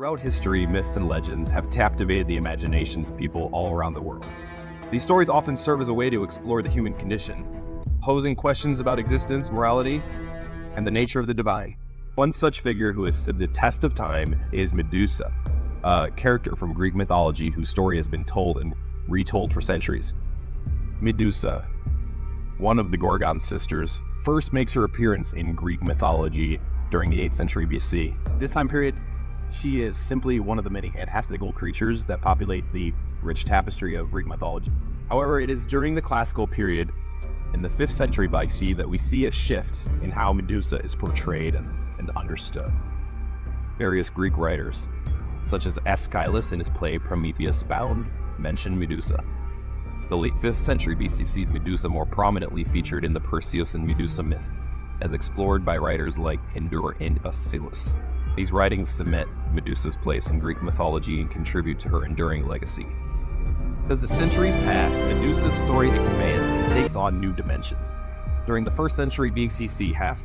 Throughout history, myths and legends have captivated the imaginations of people all around the world. These stories often serve as a way to explore the human condition, posing questions about existence, morality, and the nature of the divine. One such figure who has stood the test of time is Medusa, a character from Greek mythology whose story has been told and retold for centuries. Medusa, one of the Gorgon sisters, first makes her appearance in Greek mythology during the 8th century BC. This time period, she is simply one of the many fantastical creatures that populate the rich tapestry of Greek mythology. However, it is during the classical period in the 5th century BC that we see a shift in how Medusa is portrayed and understood. Various Greek writers, such as Aeschylus in his play Prometheus Bound, mention Medusa. The late 5th century BC sees Medusa more prominently featured in the Perseus and Medusa myth, as explored by writers like Hindur and Aeschylus. These writings cement Medusa's place in Greek mythology and contribute to her enduring legacy. As the centuries pass, Medusa's story expands and takes on new dimensions. During the 1st century BCC,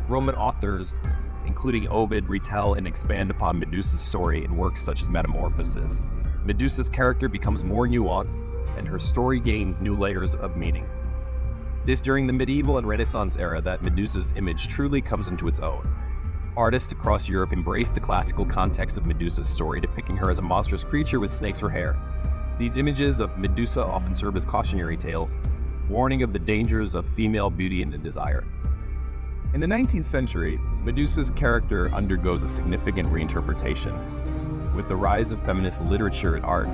Roman authors, including Ovid, retell and expand upon Medusa's story in works such as Metamorphoses. Medusa's character becomes more nuanced, and her story gains new layers of meaning. It is during the medieval and Renaissance era that Medusa's image truly comes into its own. Artists across Europe embrace the classical context of Medusa's story, depicting her as a monstrous creature with snakes for hair. These images of Medusa often serve as cautionary tales, warning of the dangers of female beauty and desire. In the 19th century, Medusa's character undergoes a significant reinterpretation. With the rise of feminist literature and art,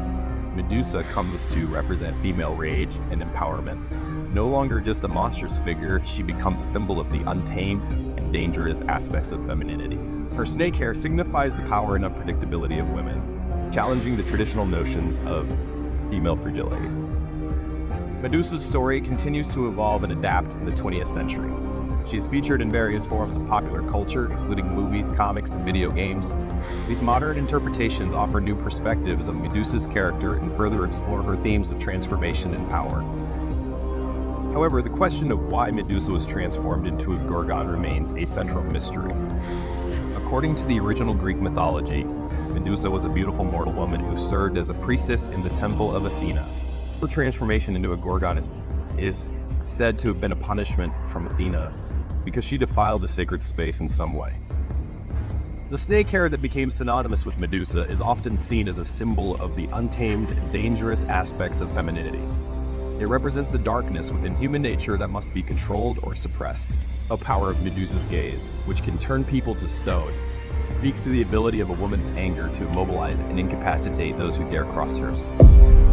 Medusa comes to represent female rage and empowerment. No longer just a monstrous figure, she becomes a symbol of the untamed and dangerous aspects of femininity. Her snake hair signifies the power and unpredictability of women, challenging the traditional notions of female fragility. Medusa's story continues to evolve and adapt in the 20th century. She is featured in various forms of popular culture, including movies, comics, and video games. These modern interpretations offer new perspectives of Medusa's character and further explore her themes of transformation and power. However, the question of why Medusa was transformed into a Gorgon remains a central mystery. According to the original Greek mythology, Medusa was a beautiful mortal woman who served as a priestess in the temple of Athena. Her transformation into a Gorgon is said to have been a punishment from Athena because she defiled the sacred space in some way. The snake hair that became synonymous with Medusa is often seen as a symbol of the untamed and dangerous aspects of femininity. It represents the darkness within human nature that must be controlled or suppressed. The power of Medusa's gaze, which can turn people to stone, speaks to the ability of a woman's anger to immobilize and incapacitate those who dare cross hers.